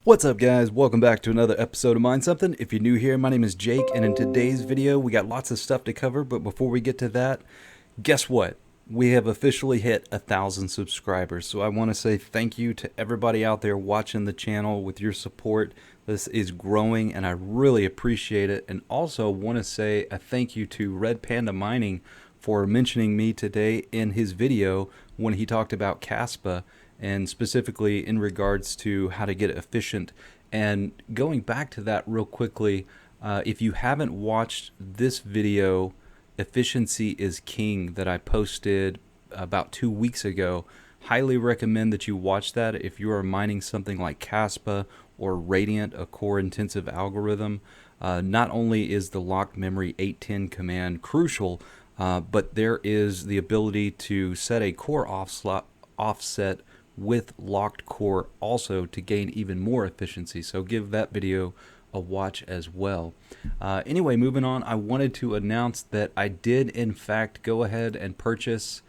What's up, guys? Welcome back to another episode of Mind Something. If you're new here, my name is Jake, and in today's video we got lots of stuff to cover, but before we get to that, guess what? We have officially hit 1,000 subscribers, so I want to say thank you to everybody out there watching the channel with your support. This is growing and I really appreciate it, and also want to say a thank you to Red Panda Mining for mentioning me today in his video when he talked about Caspa, and specifically in regards to how to get efficient. And going back to that real quickly, if you haven't watched this video, Efficiency is King, that I posted about 2 weeks ago, highly recommend that you watch that if you are mining something like Caspa or Radiant, a core intensive algorithm. Not only is the locked memory 810 command crucial, but there is the ability to set a core offset with locked core also to gain even more efficiency, so give that video a watch as well. Anyway, moving on, I wanted to announce that I did in fact go ahead and purchase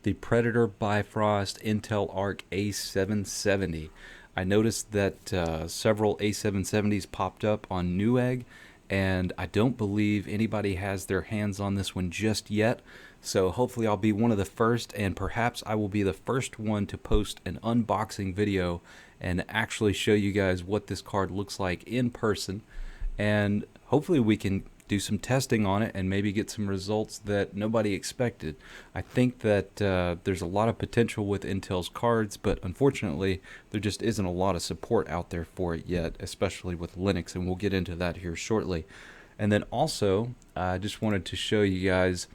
the Predator Bifrost Intel Arc A770. I noticed that several A770s popped up on Newegg, and I don't believe anybody has their hands on this one just yet. So hopefully I'll be one of the first, and perhaps I will be the first one to post an unboxing video and actually show you guys what this card looks like in person. And hopefully we can do some testing on it and maybe get some results that nobody expected. I think that there's a lot of potential with Intel's cards, but unfortunately there just isn't a lot of support out there for it yet, especially with Linux, and we'll get into that here shortly. And then also I just wanted to show you guys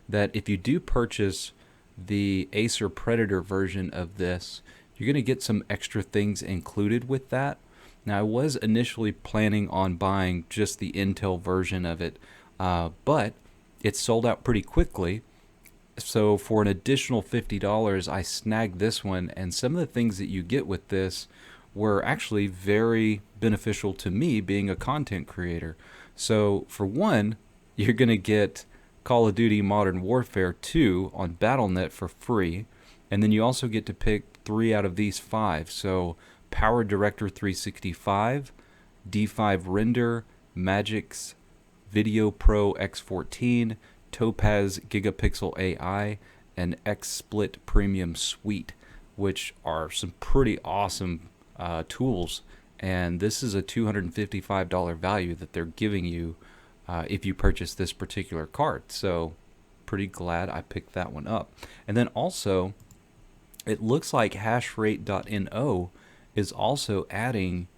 that if you do purchase the Acer Predator version of this, you're going to get some extra things included with that. Now, I was initially planning on buying just the Intel version of it, but it sold out pretty quickly. So for an additional $50, I snagged this one, and some of the things that you get with this were actually very beneficial to me being a content creator. So for one, you're going to get Call of Duty Modern Warfare 2 on Battle.net for free, and then you also get to pick 3 out of these 5. So Power Director 365, D5 Render, Magix Video Pro X14, Topaz Gigapixel AI, and XSplit Premium Suite, which are some pretty awesome tools. And this is a $255 value that they're giving you if you purchase this particular card. So pretty glad I picked that one up. And then also, it looks like hashrate.no is also adding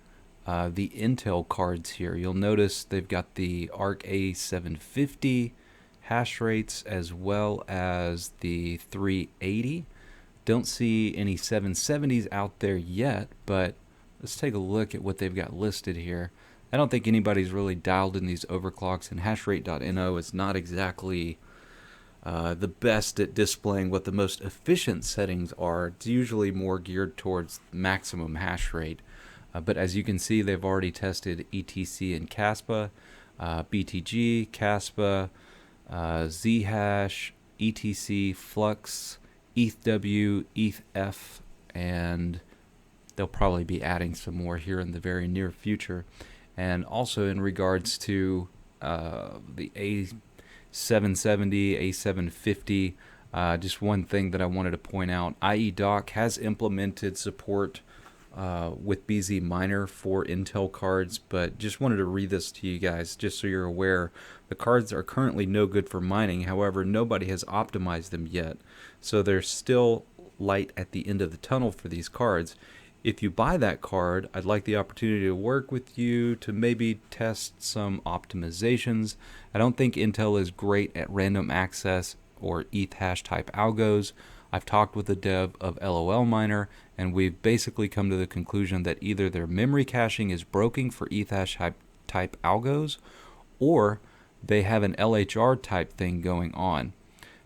the Intel cards here. You'll notice they've got the Arc A750 hash rates as well as the 380. Don't see any 770s out there yet, but let's take a look at what they've got listed here. I don't think anybody's really dialed in these overclocks, and hashrate.no is not exactly the best at displaying what the most efficient settings are. It's usually more geared towards maximum hash rate. But as you can see, they've already tested ETC and Caspa, BTG, Caspa, Zhash, ETC, Flux, ETHW, ETHF, and they'll probably be adding some more here in the very near future. And also in regards to the A770, A750, just one thing that I wanted to point out, IEDoc has implemented support with BZ Miner for Intel cards, but just wanted to read this to you guys just so you're aware. The cards are currently no good for mining, however nobody has optimized them yet, so there's still light at the end of the tunnel for these cards. If you buy that card, I'd like the opportunity to work with you to maybe test some optimizations. I don't think Intel is great at random access or ETH hash type algos. I've talked with the dev of LOL Miner, and we've basically come to the conclusion that either their memory caching is broken for ETH hash type algos, or they have an LHR type thing going on.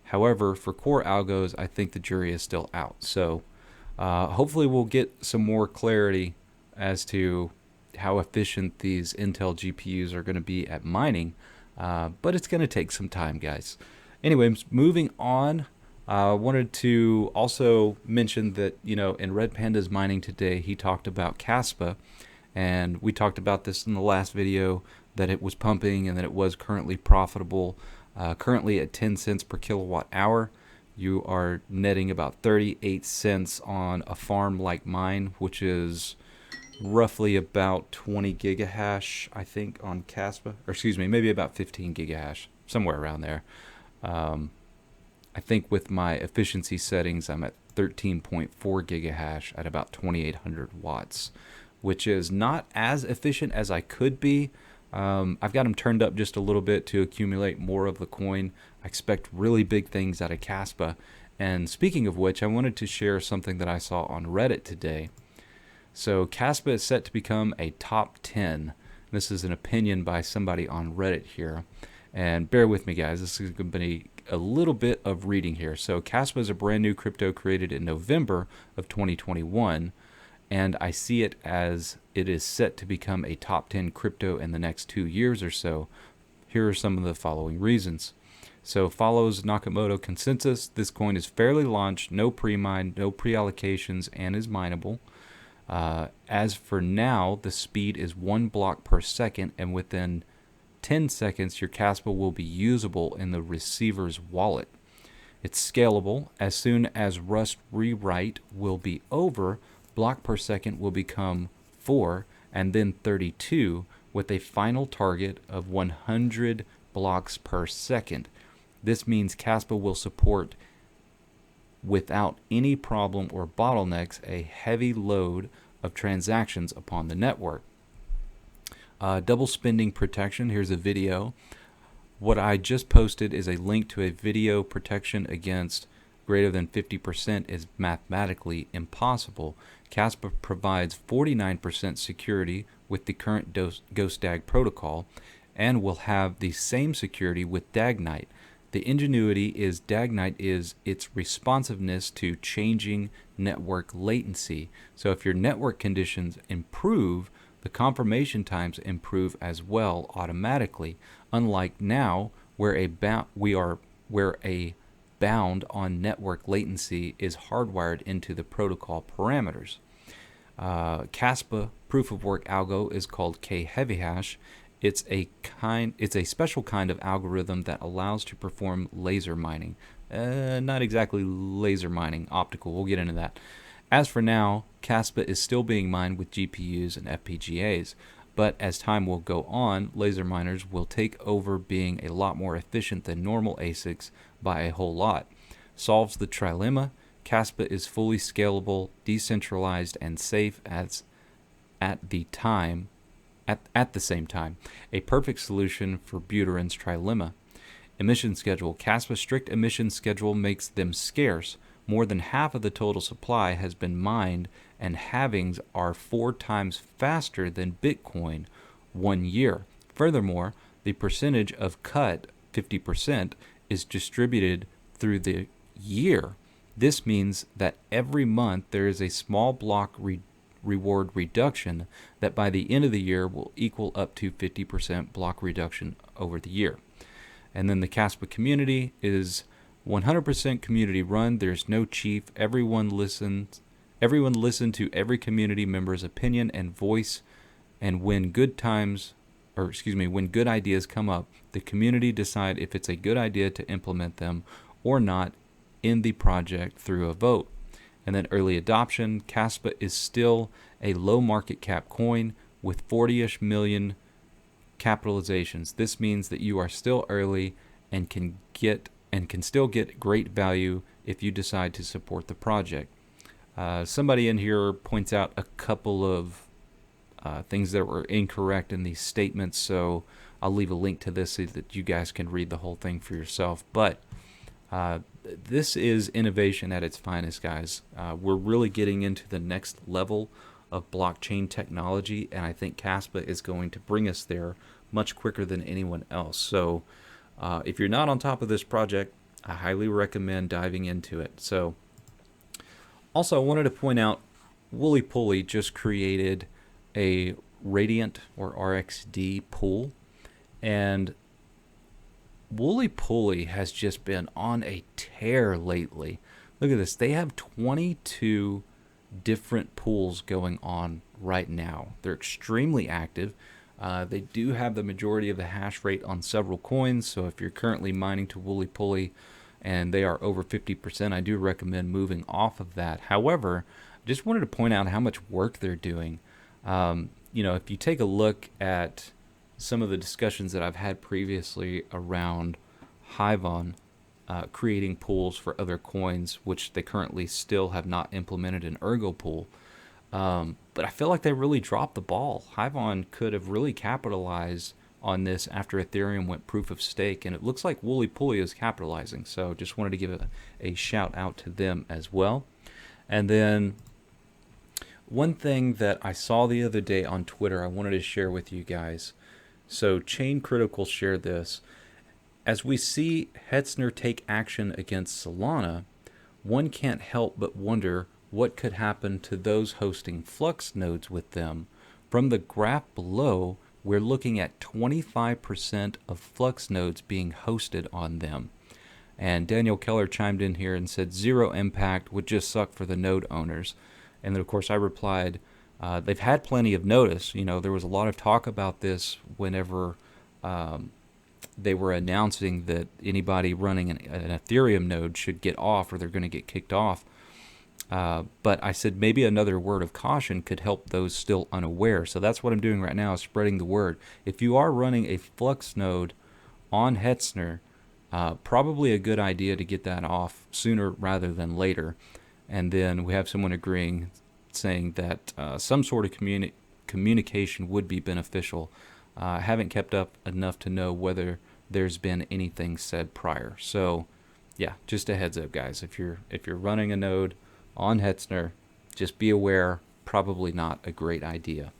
However, for core algos, I think the jury is still out. So hopefully we'll get some more clarity as to how efficient these Intel GPUs are going to be at mining, but it's going to take some time, guys. Anyways, moving on, I wanted to also mention that, in Red Panda's mining today, he talked about Caspa, And we talked about this in the last video, that it was pumping and that it was currently profitable. Currently at 10 cents per kilowatt hour, you are netting about 38 cents on a farm like mine, which is roughly about 20 gigahash, I think, on Caspa, or excuse me, maybe about 15 gigahash, somewhere around there. I think with my efficiency settings, I'm at 13.4 gigahash at about 2800 watts, which is not as efficient as I could be. I've got them turned up just a little bit to accumulate more of the coin. I expect really big things out of Caspa. And speaking of which, I wanted to share something that I saw on Reddit today. So Caspa is set to become a top 10. This is an opinion by somebody on Reddit here. And bear with me, guys. This is going to be a little bit of reading here. So Caspa is a brand new crypto created in November of 2021. And I see it as it is set to become a top 10 crypto in the next 2 years or so. Here are some of the following reasons. So follows Nakamoto consensus. This coin is fairly launched, no pre-mine, no pre-allocations, and is mineable. As for now, the speed is 1 block per second, and within 10 seconds, your Caspa will be usable in the receiver's wallet. It's scalable. As soon as Rust rewrite will be over, block per second will become 4 and then 32, with a final target of 100 blocks per second. This means Caspa will support, without any problem or bottlenecks, a heavy load of transactions upon the network. Double spending protection. Here's a video. What I just posted is a link to a video protection against greater than 50% is mathematically impossible. Caspa provides 49% security with the current GhostDAG protocol and will have the same security with DAGNITE. The ingenuity is DAGNITE is its responsiveness to changing network latency. So if your network conditions improve, the confirmation times improve as well automatically, unlike now where a bound on network latency is hardwired into the protocol parameters. Caspa proof of work algo is called K-heavy-hash. It's a special kind of algorithm that allows to perform laser mining. Not exactly laser mining, optical. We'll get into that. As for now, Caspa is still being mined with GPUs and FPGAs, but as time will go on, laser miners will take over being a lot more efficient than normal ASICs by a whole lot. Solves the trilemma. Caspa is fully scalable, decentralized, and safe at the same time. A perfect solution for Buterin's trilemma. Emission schedule. Caspa's strict emission schedule makes them scarce. More than half of the total supply has been mined, and halvings are 4 times faster than Bitcoin 1 year. Furthermore, the percentage of cut, 50%, is distributed through the year. This means that every month there is a small block reward reduction that by the end of the year will equal up to 50% block reduction over the year. And then the Caspa community is 100% community run. There's no chief. Everyone listen to every community member's opinion and voice, and when good ideas come up, the community decide if it's a good idea to implement them or not in the project through a vote. And then early adoption. Caspa is still a low market cap coin with 40-ish million capitalizations. This means that you are still early and can still get great value if you decide to support the project. Somebody in here points out a couple of things that were incorrect in these statements, so I'll leave a link to this so that you guys can read the whole thing for yourself. But this is innovation at its finest, guys. We're really getting into the next level of blockchain technology, and I think Caspa is going to bring us there much quicker than anyone else. So if you're not on top of this project, I highly recommend diving into it. So also, I wanted to point out Woolypooly just created a Radiant or RXD pool, and Woolypooly has just been on a tear lately. Look at this. They have 22 different pools going on right now. They're extremely active. They do have the majority of the hash rate on several coins, so if you're currently mining to Woolypooly and they are over 50%, I do recommend moving off of that. However, I just wanted to point out how much work they're doing. If you take a look at some of the discussions that I've had previously around Hivon creating pools for other coins, which they currently still have not implemented an Ergo pool. But I feel like they really dropped the ball. Hivon could have really capitalized on this after Ethereum went proof of stake, and it looks like Woolypooly is capitalizing. So just wanted to give a shout out to them as well. And then one thing that I saw the other day on Twitter, I wanted to share with you guys. So Chain Critical shared this. As we see Hetzner take action against Solana, one can't help but wonder what could happen to those hosting Flux nodes with them. From the graph below, we're looking at 25% of Flux nodes being hosted on them. And Daniel Keller chimed in here and said, zero impact, would just suck for the node owners. And then, of course, I replied, they've had plenty of notice. There was a lot of talk about this whenever they were announcing that anybody running an Ethereum node should get off or they're going to get kicked off. But I said maybe another word of caution could help those still unaware. So that's what I'm doing right now, is spreading the word. If you are running a Flux node on Hetzner, probably a good idea to get that off sooner rather than later. And then we have someone agreeing, saying that some sort of communication would be beneficial. I haven't kept up enough to know whether there's been anything said prior. So yeah, just a heads up, guys. If you're running a node on Hetzner, just be aware, probably not a great idea.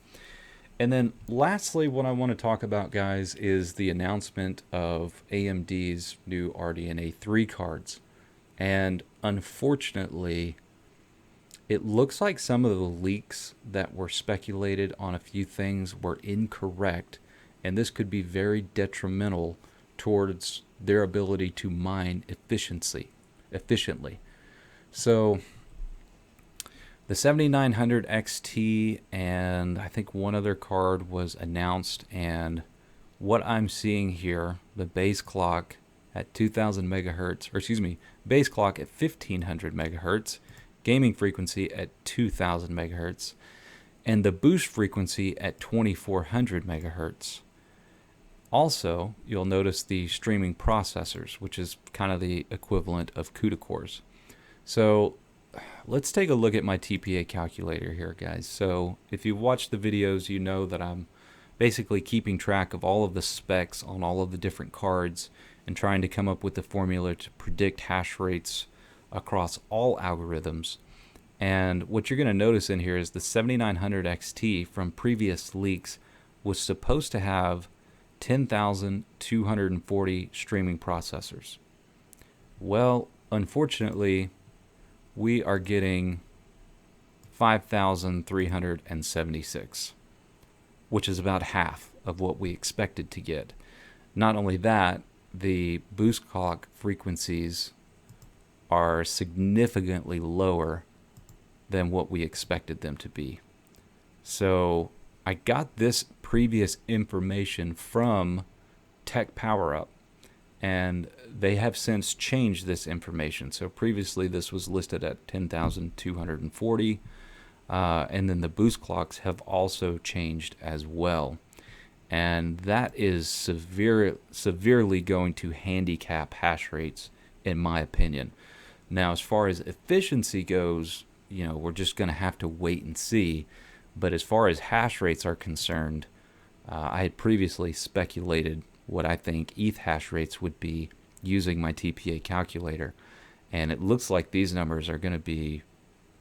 And then lastly, what I want to talk about, guys, is the announcement of AMD's new RDNA3 cards. And unfortunately, it looks like some of the leaks that were speculated on a few things were incorrect, and this could be very detrimental towards their ability to mine efficiently. So the 7900 XT and I think one other card was announced, and what I'm seeing here, the base clock at 2000 megahertz, or excuse me, base clock at 1500 megahertz, gaming frequency at 2000 megahertz, and the boost frequency at 2400 megahertz. Also, you'll notice the streaming processors, which is kind of the equivalent of CUDA cores. So let's take a look at my TPA calculator here, guys. So if you've watched the videos, you know that I'm basically keeping track of all of the specs on all of the different cards and trying to come up with the formula to predict hash rates across all algorithms. And what you're going to notice in here is the 7900 XT from previous leaks was supposed to have 10,240 streaming processors. Well, unfortunately, we are getting 5,376, which is about half of what we expected to get. Not only that, the boost clock frequencies are significantly lower than what we expected them to be. So I got this previous information from Tech Power Up, and they have since changed this information. So previously this was listed at 10,240, and then the boost clocks have also changed as well. And that is severely going to handicap hash rates, in my opinion. Now, as far as efficiency goes, we're just going to have to wait and see. But as far as hash rates are concerned, I had previously speculated what I think ETH hash rates would be using my TPA calculator. And it looks like these numbers are going to be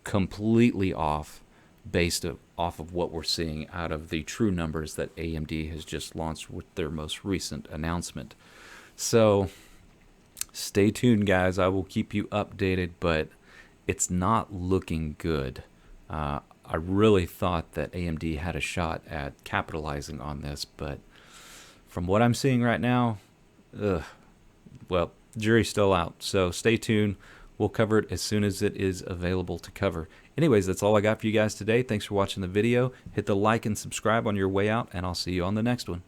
completely off based off of what we're seeing out of the true numbers that AMD has just launched with their most recent announcement. So stay tuned, guys. I will keep you updated, but it's not looking good. I really thought that AMD had a shot at capitalizing on this, but from what I'm seeing right now, well, jury's still out. So stay tuned. we'll cover it as soon as it is available to cover. Anyways, that's all I got for you guys today. Thanks for watching the video. Hit the like and subscribe on your way out, and I'll see you on the next one.